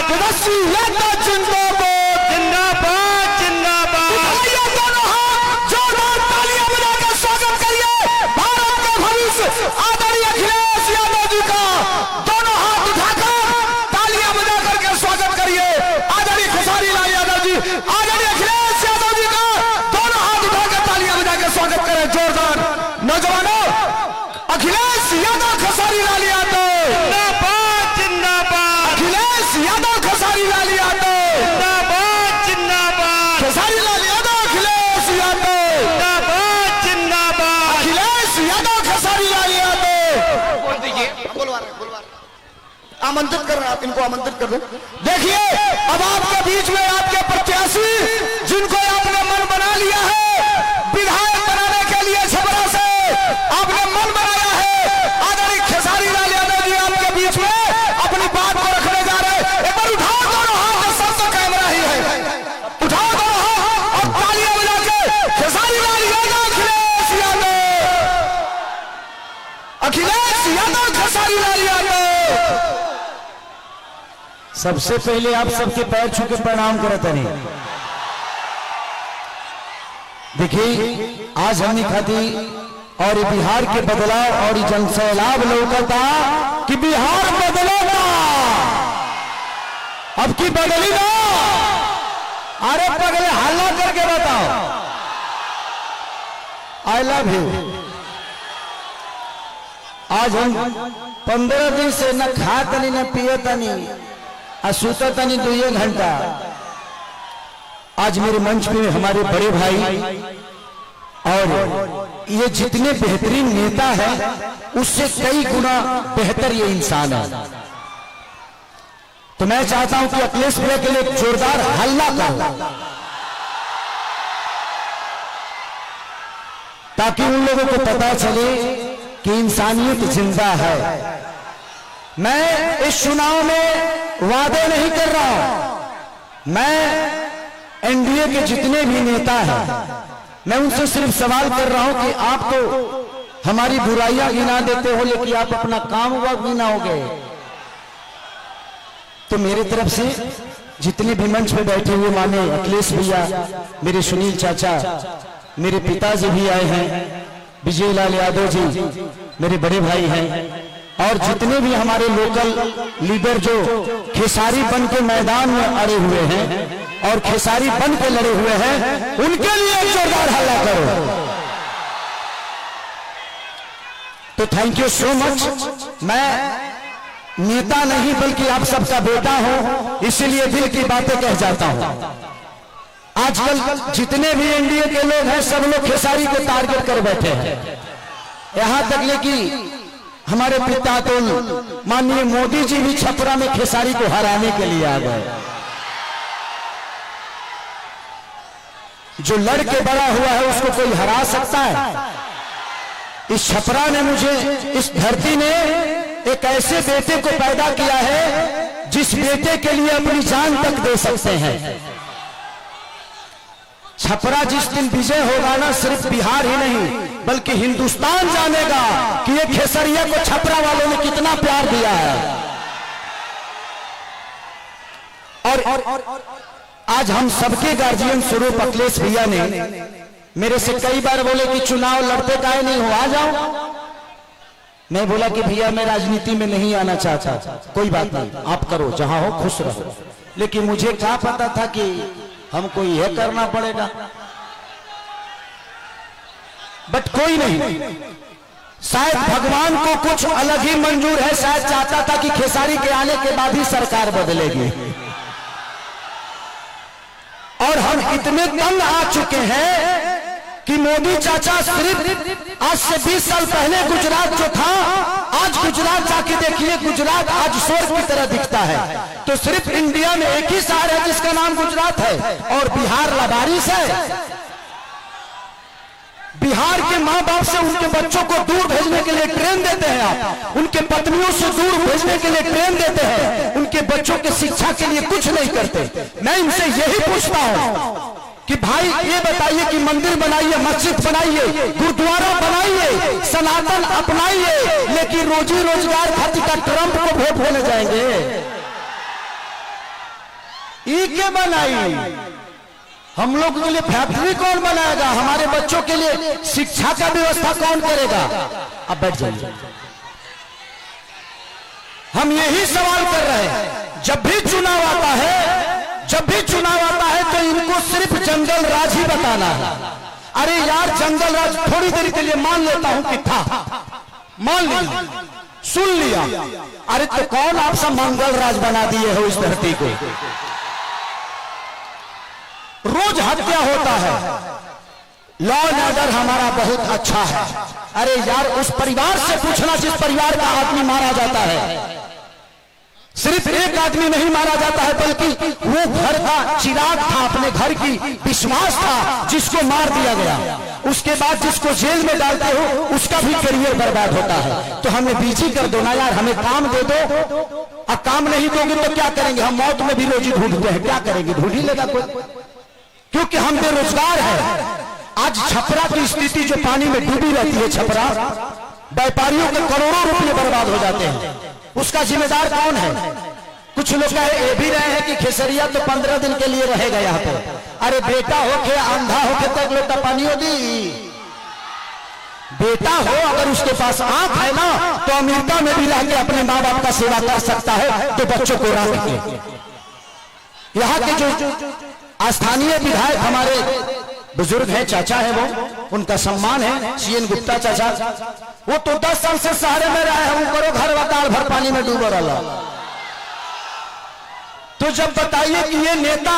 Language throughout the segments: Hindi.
तेजस्वी यादव जिंदाबाद जिंदाबाद जिंदाबाद। दोनों हाथ जोरदार तालियां बजाकर स्वागत करिए भारत के भविष्य आदरणीय अखिलेश यादव जी का। दोनों हाथ उठाकर तालियां बजाकर के स्वागत करिए आदरणीय खेसारी लाल यादव जी, आदरणीय अखिलेश यादव जी का। दोनों हाथ उठाकर तालियां बजाकर स्वागत करें जोरदार। नौजवानों, अखिलेश यादव खेसारी लाल यादव जिंदाबाद जिंदाबाद। अखिलेश यादव खेसारी लाल यादव जिंदाबाद जिंदाबाद। खेसारी लाल यादव अखिलेश यादव जिंदाबाद जिंदाबाद। अखिलेश यादव खेसारी लाल यादव। बोल दीजिए, आमंत्रित कर रहे हैं आप, इनको आमंत्रित कर रहे हैं। देखिए अब आपके बीच में आपके प्रत्याशी जिनको आपने मन बना लिया है विधायक बनाने के लिए छपरा से आपने मन बनाया है, आदरणीय खेसारी लाल यादव जी आपके बीच में अपनी बात को रखने जा रहे हैं। एक बार उठाओ दोनों हाथ, सब तो कैमरा ही है, उठाओ दोनों हाथ और तालियां बजा के खेसारी लाल यादव अखिलेश यादव, अखिलेश यादव खेसारी लाल यादव। सबसे पहले आप सबके पैर छू के प्रणाम करते नहीं। देखिए आज हमने खाती और बिहार के बदलाव और जनसैलाब लौकता कि बिहार बदलेगा, अब की बदली ना। अरे पगले हल्ला करके बताओ आई लव यू। आज हम 15 दिन से न खाता नहीं न पियता नहीं सूता तनी 2 घंटा। आज मेरे मंच पे हमारे बड़े भाई और ये जितने बेहतरीन नेता हैं उससे कई गुना बेहतर ये इंसान है। तो मैं चाहता हूं कि अखिलेश भैया के लिए जोरदार हल्ला करो ताकि उन लोगों को पता चले कि इंसानियत जिंदा है। मैं इस चुनाव में वादे नहीं कर रहा हूं, मैं एनडीए के जितने भी नेता हैं मैं उनसे सिर्फ सवाल कर रहा हूं कि आप तो हमारी बुराइयां गिना देते हो लेकिन आप अपना काम हुआ गिनाओगे। तो मेरी तरफ से जितने भी मंच पे बैठे हुए माने अखिलेश भैया, मेरे सुनील चाचा, मेरे पिताजी भी आए हैं, विजय लाल यादव जी मेरे बड़े भाई हैं, और जितने भी हमारे लोकल लीडर जो खेसारी बन के मैदान में अड़े हुए हैं और खेसारी बन के लड़े हुए हैं उनके लिए एक जोरदार हल्ला करो। तो थैंक यू सो मच। मैं नेता नहीं बल्कि आप सबका बेटा हूं, इसीलिए दिल की बातें कह जाता हूं। आजकल जितने भी एनडीए के लोग हैं सब लोग खेसारी को टारगेट कर बैठे हैं, यहां तक लेकिन हमारे पिता तो माननीय मोदी जी भी छपरा में खेसारी को हराने के लिए आ गए। जो लड़के बड़ा हुआ है उसको कोई हरा सकता है? इस छपरा ने मुझे, इस धरती ने एक ऐसे बेटे को पैदा किया है जिस बेटे के लिए अपनी जान तक दे सकते हैं। छपरा जिस दिन विजय होगा ना, सिर्फ बिहार ही नहीं बल्कि हिंदुस्तान जानेगा कि ये खेसरिया को छपरा वालों ने कितना प्यार दिया है। और आज हम सबके गार्जियन स्वरूप अखिलेश भैया ने मेरे से कई बार बोले कि चुनाव लड़ते काहे नहीं हो, आ जाओ। मैं बोला कि भैया मैं राजनीति में नहीं आना चाहता, कोई बात नहीं आप करो, जहां हो खुश रहो। लेकिन मुझे क्या पता था कि हमको यह करना पड़ेगा। बट कोई नहीं, शायद भगवान को कुछ अलग ही मंजूर है, शायद चाहता था कि खेसारी के आने के बाद ही सरकार बदलेगी। और हम इतने तंग आ चुके हैं कि मोदी चाचा सिर्फ आज से 20 साल पहले गुजरात जो था, आज गुजरात जाके देखिए, गुजरात आज स्वर्ग की तरह दिखता है। तो सिर्फ इंडिया में एक ही शहर है जिसका नाम गुजरात है और बिहार लावारिस है। बिहार के माँ बाप से उनके बच्चों को दूर भेजने के लिए ट्रेन देते हैं आप, उनके पत्नियों से दूर भेजने के लिए ट्रेन देते हैं, उनके बच्चों के शिक्षा के लिए कुछ नहीं करते। मैं इनसे यही पूछता हूं कि भाई ये बताइए कि मंदिर बनाइए, मस्जिद बनाइए, गुरुद्वारा बनाइए, सनातन अपनाइए, लेकिन रोजी रोजगार खातिर का ट्रंप को वोट होने जाएंगे? ई के बनाई? हम लोग के लिए फैक्ट्री कौन बनाएगा? हमारे बच्चों के लिए शिक्षा का व्यवस्था कौन करेगा? अब बैठ जाइए। हम यही सवाल कर रहे हैं। जब भी चुनाव आता है तो इनको सिर्फ जंगल राज ही बताना है। अरे यार, जंगल राज थोड़ी देर के लिए मान लेता हूं कि था, मान लिया, सुन लिया। अरे तो कौन आप सब मंगल राज बना दिए हो इस धरती को? रोज हत्या होता है। लॉ एंड ऑर्डर हमारा बहुत अच्छा है। अरे यार, उस परिवार से पूछना जिस परिवार का आदमी मारा जाता है। सिर्फ एक आदमी नहीं मारा जाता है, बल्कि वो घर का चिराग था, अपने घर की विश्वास था, जिसको मार दिया गया। उसके बाद जिसको जेल में डालते हो उसका भी करियर बर्बाद होता है। तो हमें बीजी कर दो ना यार, हमें काम दे दो। और काम नहीं दोगे तो क्या करेंगे? हम मौत में भी रोजी ढूंढते हैं, क्या करेंगे? ढूंढ ही लेगा कोई, क्योंकि हम बेरोजगार हैं। आज छपरा की स्थिति जो पानी में डूबी रहती है, छपरा व्यापारियों के करोड़ों रुपए बर्बाद हो जाते हैं। उसका जिम्मेदार कौन है? कुछ लोग ये भी रहे हैं कि खेसरिया तो 15 दिन के लिए रहेगा यहाँ पर। अरे बेटा होके अंधा होके तक लोटा पानियों दी। बेटा हो अगर उसके पास आंख है ना, तो अमेरिका में भी रह के अपने माँ बाप का सेवा कर सकता है। तो बच्चों को राह के यहाँ के जो स्थानीय विधायक हमारे बुजुर्ग हैं, चाचा है, वो उनका सम्मान है, सीएन गुप्ता चाचा। वो तो 10 साल से शहर में रहे हैं, वो करो घर वकाल भर पानी में डूबा रहा। तो जब बताइए कि ये नेता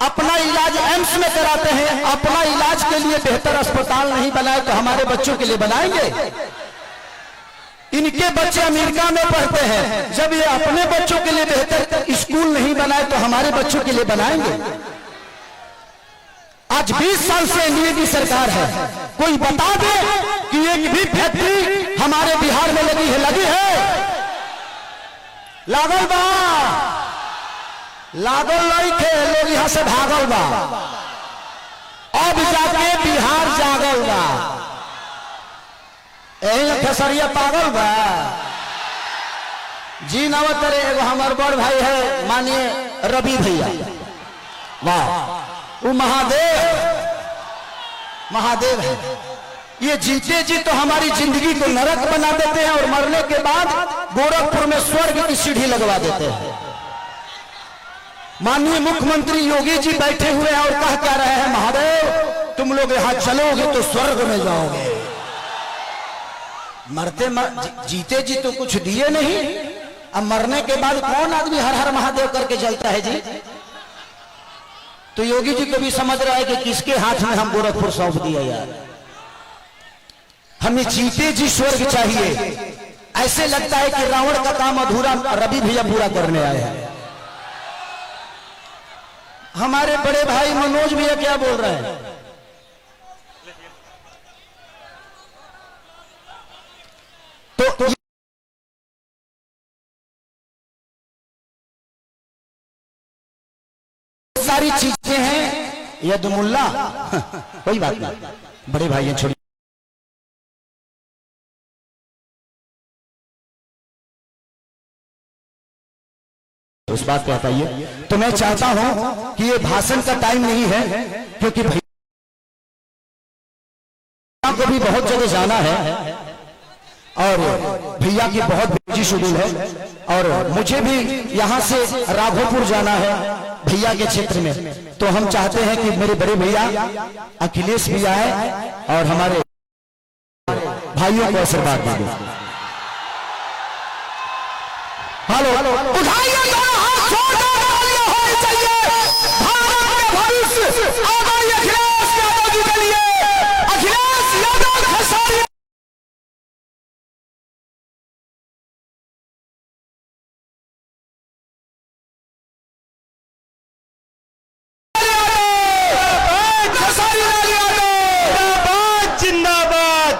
अपना इलाज एम्स में कराते हैं, अपना इलाज के लिए बेहतर अस्पताल नहीं बनाए तो हमारे बच्चों के लिए बनाएंगे? इनके बच्चे अमेरिका में पढ़ते हैं, जब ये अपने बच्चों के लिए बेहतर स्कूल नहीं बनाए तो हमारे बच्चों के लिए बनाएंगे? आज 20 साल से एनडीए की सरकार है। कोई बता दे कि एक भी फैक्ट्री हमारे बिहार में लगी है? लगी है? लागल बा? लागल नहीं थे, लोग यहां से भागल बा। अब जाके बिहार जागल बा। यही खेसरिया पागल बा जी। नवत रे एगो हमार बड़ भाई है, मानिए रवि भैया, वाह, वो महादेव है। ये जीते जी तो हमारी जिंदगी को नरक बना देते हैं और मरने के बाद गोरखपुर में स्वर्ग की सीढ़ी लगवा देते हैं। माननीय मुख्यमंत्री योगी जी बैठे हुए हैं और कह क्या रहे हैं, महादेव तुम लोग यहां चलोगे तो स्वर्ग में जाओगे। जीते जी तो कुछ दिए नहीं, अब मरने के बाद कौन आदमी हर हर महादेव करके जलता है जी? तो योगी जी को भी समझ रहा है कि किसके हाथ में हम गोरखपुर सौंप दिया यार। हमें जीते जी स्वर्ग चाहिए। ऐसे लगता है कि रावण का काम अधूरा रवि भैया पूरा करने आए हैं। हमारे बड़े भाई मनोज भैया क्या बोल रहे हैं? तो सारी चीजें हैं। यदुमुल्ला कोई बात नहीं, बड़े भाई हैं, छोड़िए। उस बात पे बताइए। तो मैं चाहता हूं कि ये भाषण का टाइम नहीं है, क्योंकि भैया को भी बहुत जगह जाना है और भैया की बहुत बिजी शेड्यूल है, और मुझे भी यहां से राघोपुर जाना है भैया के क्षेत्र में। तो हम चाहते हैं कि मेरे बड़े भैया अखिलेश भी आए और हमारे भाइयों को आशीर्वाद देंगे। हेलो, उठाइए दोनों हाथ, जोरदार तालियां होनी चाहिए भारत के भविष्य आदरणीय अखिलेश यादव जी के लिए। अखिलेश यादव खेसारी जिंदाबाद।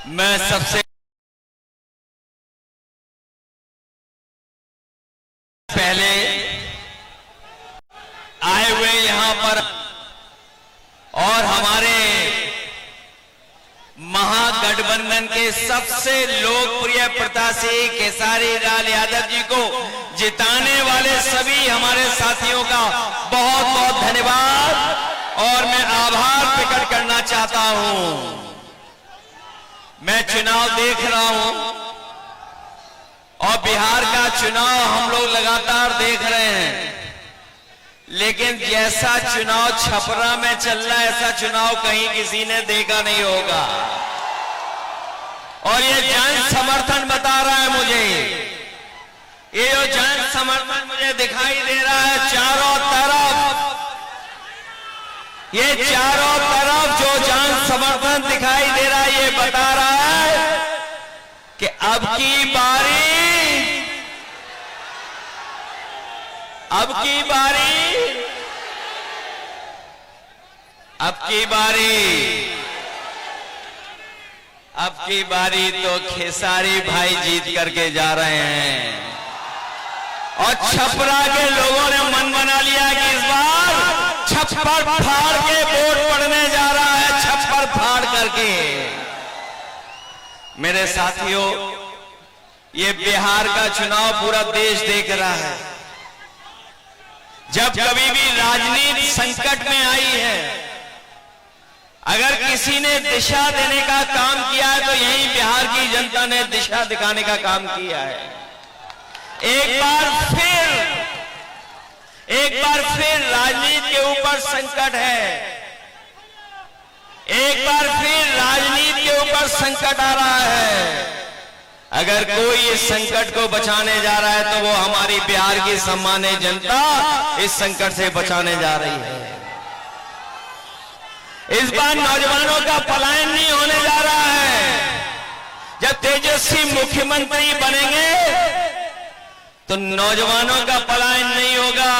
मैं सबसे पहले आए हुए यहां पर और हमारे महागठबंधन के सबसे लोकप्रिय प्रत्याशी खेसारी लाल यादव जी को जिताने वाले सभी हमारे साथियों का बहुत बहुत धन्यवाद और मैं आभार प्रकट करना चाहता हूं। मैं चुनाव देख रहा हूं और बिहार का चुनाव हम लोग लगातार देख रहे हैं, लेकिन जैसा चुनाव छपरा में चल रहा है ऐसा चुनाव कहीं किसी ने देखा नहीं होगा। और ये जन समर्थन बता रहा है मुझे, ये जो जन समर्थन मुझे दिखाई दे रहा है चारों तरफ, ये चारों तरफ जो जन समर्थन दिखाई दे रहा है ये बता रहा है कि अब की बारी अब की बारी तो खेसारी भाई जीत करके जा रहे हैं। और छपरा के लोगों ने मन बना लिया कि इस बार छप्पर फाड़ के वोट पड़ने जा रहा है, छप्पर फाड़ करके। मेरे साथियों, ये बिहार का चुनाव पूरा देश देख रहा है। जब कभी भी राजनीति संकट में आई है, अगर किसी ने दिशा देने का काम किया है तो यही बिहार की जनता ने दिशा दिखाने का काम किया है। एक बार फिर राजनीति के ऊपर संकट है, एक बार फिर राजनीति के ऊपर संकट आ रहा है। अगर कोई इस संकट को बचाने जा रहा है तो वो हमारी बिहार की सम्मानित जनता इस संकट से बचाने जा रही है। इस बार नौजवानों का पलायन नहीं होने जा रहा है। जब तेजस्वी मुख्यमंत्री बनेंगे तो नौजवानों का पलायन नहीं होगा।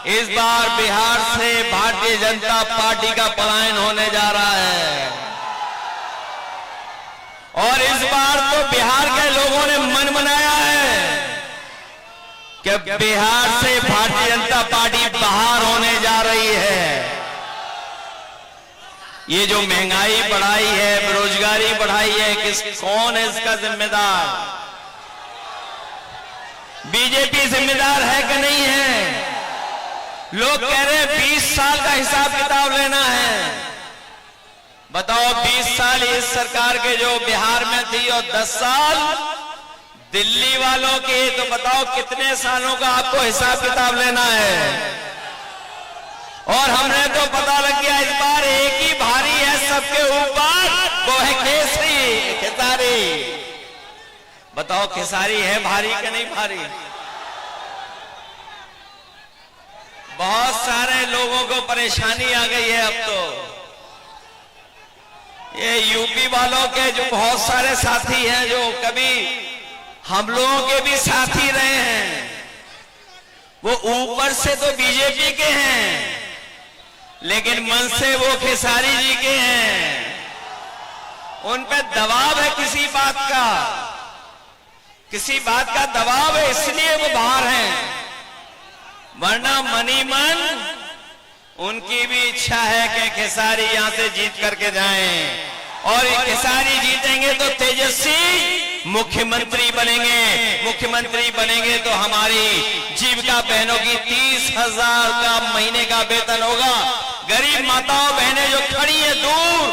इस बार बिहार से भारतीय जनता पार्टी का पलायन होने जा रहा है। और इस बार तो बिहार के लोगों ने मन बनाया है कि बिहार से भारतीय जनता पार्टी बाहर होने जा रही है। ये जो महंगाई बढ़ाई है, बेरोजगारी बढ़ाई है, कौन है इसका जिम्मेदार? बीजेपी जिम्मेदार है कि नहीं है? लोग कह रहे हैं 20 साल का हिसाब किताब लेना है। बताओ 20 साल इस सरकार के जो बिहार में थी और 10 साल दिल्ली वालों के, तो बताओ कितने सालों का आपको हिसाब किताब लेना है? और हमने तो पता लग गया इस बार एक ही भारी है सबके ऊपर, वो है खेसारी। बताओ खेसारी है भारी कि नहीं भारी? बहुत सारे लोगों को परेशानी आ गई है अब तो। ये यूपी वालों के जो बहुत सारे साथी हैं जो कभी हम लोगों के भी साथी रहे हैं, वो ऊपर से तो बीजेपी के हैं लेकिन मन से वो खेसारी जी के हैं। उन पे दबाव है किसी बात का दबाव है, इसलिए वो बाहर हैं। वरना मनी मन उनकी भी इच्छा है कि खेसारी यहां से जीत करके जाएं। और खेसारी जीतेंगे तो तेजस्वी मुख्यमंत्री बनेंगे तो हमारी जीविका बहनों की 30,000 का महीने का वेतन होगा। गरीब माताओं बहनें जो खड़ी है दूर,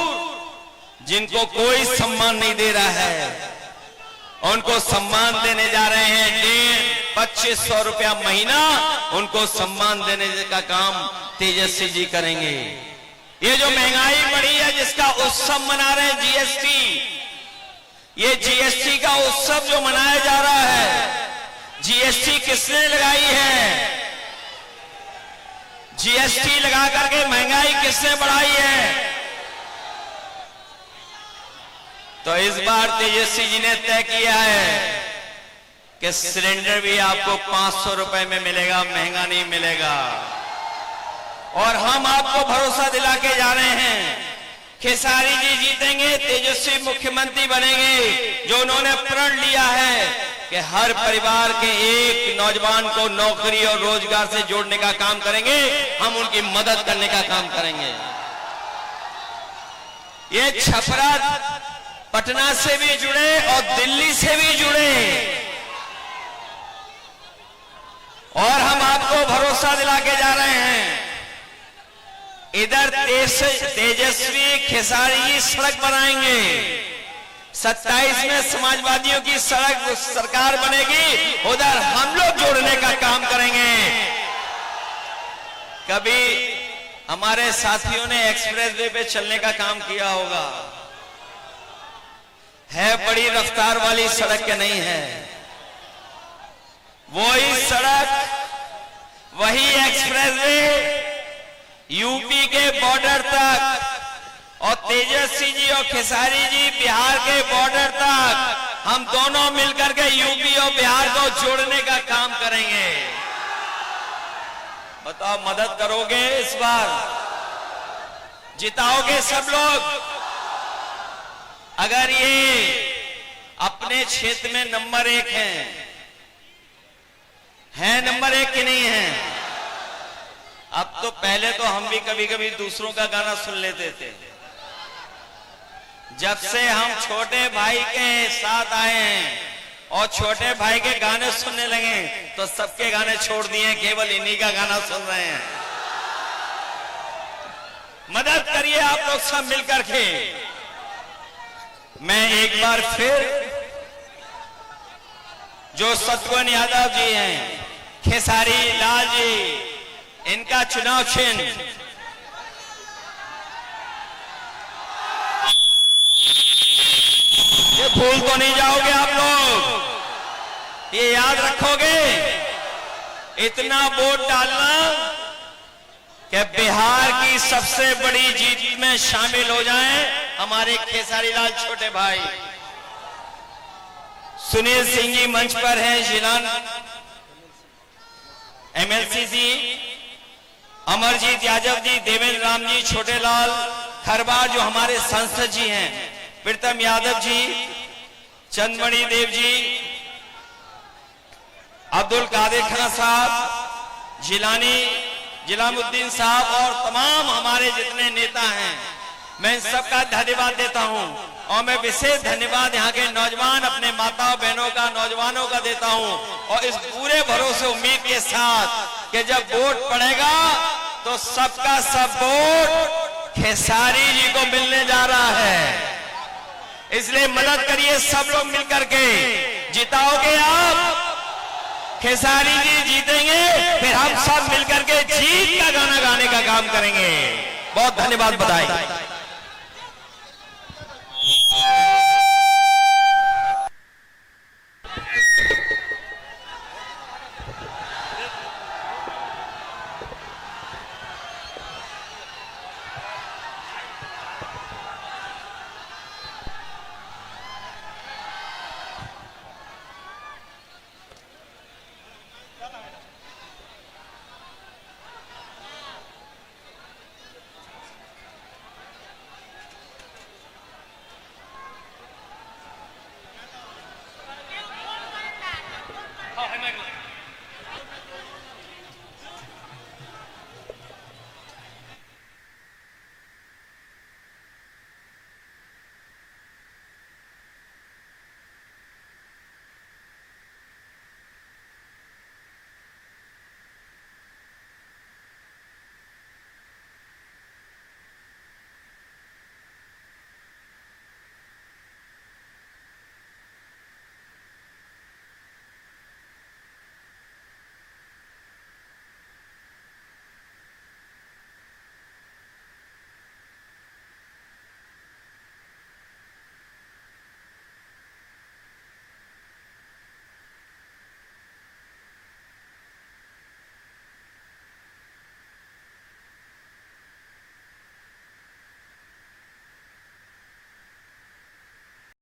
जिनको कोई सम्मान नहीं दे रहा है, उनको सम्मान देने जा रहे हैं। 2500 रुपया महीना उनको सम्मान देने का काम तेजस्वी जी करेंगे। ये जो महंगाई बढ़ी है जिसका उत्सव मना रहे हैं जीएसटी, ये जीएसटी का उत्सव जो मनाया जा रहा है, जीएसटी किसने लगाई है? जीएसटी लगा करके महंगाई किसने बढ़ाई है? तो इस बार तेजस्वी जी ने तय किया है कि सिलेंडर भी आपको 500 रुपए में मिलेगा, महंगा नहीं मिलेगा। और हम आपको भरोसा दिला के जा रहे हैं, खेसारी जी जीतेंगे, तेजस्वी मुख्यमंत्री बनेंगे। जो उन्होंने प्रण लिया है कि हर परिवार के एक नौजवान को नौकरी और रोजगार से जोड़ने का काम करेंगे, हम उनकी मदद करने का काम करेंगे। ये छपरा पटना से भी जुड़े और दिल्ली से भी जुड़े, और हम आपको भरोसा दिला के जा रहे हैं, इधर तेजस्वी खेसारी की सड़क बनाएंगे, 27 में समाजवादियों की सड़क सरकार बनेगी, उधर हम लोग जोड़ने का काम करेंगे। कभी हमारे साथियों ने एक्सप्रेसवे पे चलने का काम किया होगा, है बड़ी रफ्तार वाली सड़क के नहीं है, वही सड़क, वही एक्सप्रेसवे यूपी के बॉर्डर तक, और तेजस्वी जी और खेसारी जी बिहार के बॉर्डर तक, हम दोनों मिलकर के यूपी और बिहार को जोड़ने का काम करेंगे। बताओ, मदद करोगे? इस बार जिताओगे सब लोग? अगर ये अपने क्षेत्र में नंबर 1 है नंबर 1 की नहीं है? अब तो पहले तो हम भी कभी कभी दूसरों का गाना सुन लेते थे, जब से हम छोटे भाई के साथ आए हैं और छोटे भाई के गाने सुनने लगे तो सबके गाने छोड़ दिए, केवल इन्हीं का गाना सुन रहे हैं। मदद करिए आप लोग सब मिलकर के। मैं एक बार फिर जो शत्रुघ्न यादव जी हैं, खेसारी लाल जी, इनका चुनाव चिन्ह ये भूल तो नहीं जाओगे आप लोग, ये याद रखोगे। इतना वोट डालना कि बिहार की सबसे बड़ी जीत में शामिल हो जाएं हमारे खेसारी लाल छोटे भाई। सुनील सिंह जी मंच पर हैं, जिलान एमएलसी जी, अमरजीत यादव जी, देवेंद्र राम जी, छोटे लाल खरबार जो हमारे सांसद जी हैं, प्रीतम यादव जी, चंदमणि देव जी, अब्दुल कादिर खान साहब, जिलामुद्दीन साहब और तमाम हमारे जितने नेता हैं, मैं इन सबका धन्यवाद देता हूं। और मैं विशेष धन्यवाद यहाँ के नौजवान अपने माताओं बहनों का, नौजवानों का देता हूं, और इस पूरे भरोसे उम्मीद के साथ कि जब वोट पड़ेगा तो सबका सब वोट खेसारी जी को मिलने जा रहा है। इसलिए मदद करिए सब लोग मिलकर के, जिताओगे आप, खेसारी जी जीतेंगे, फिर हम सब मिलकर के जीत का गाना गाने का काम करेंगे। बहुत धन्यवाद, बधाई।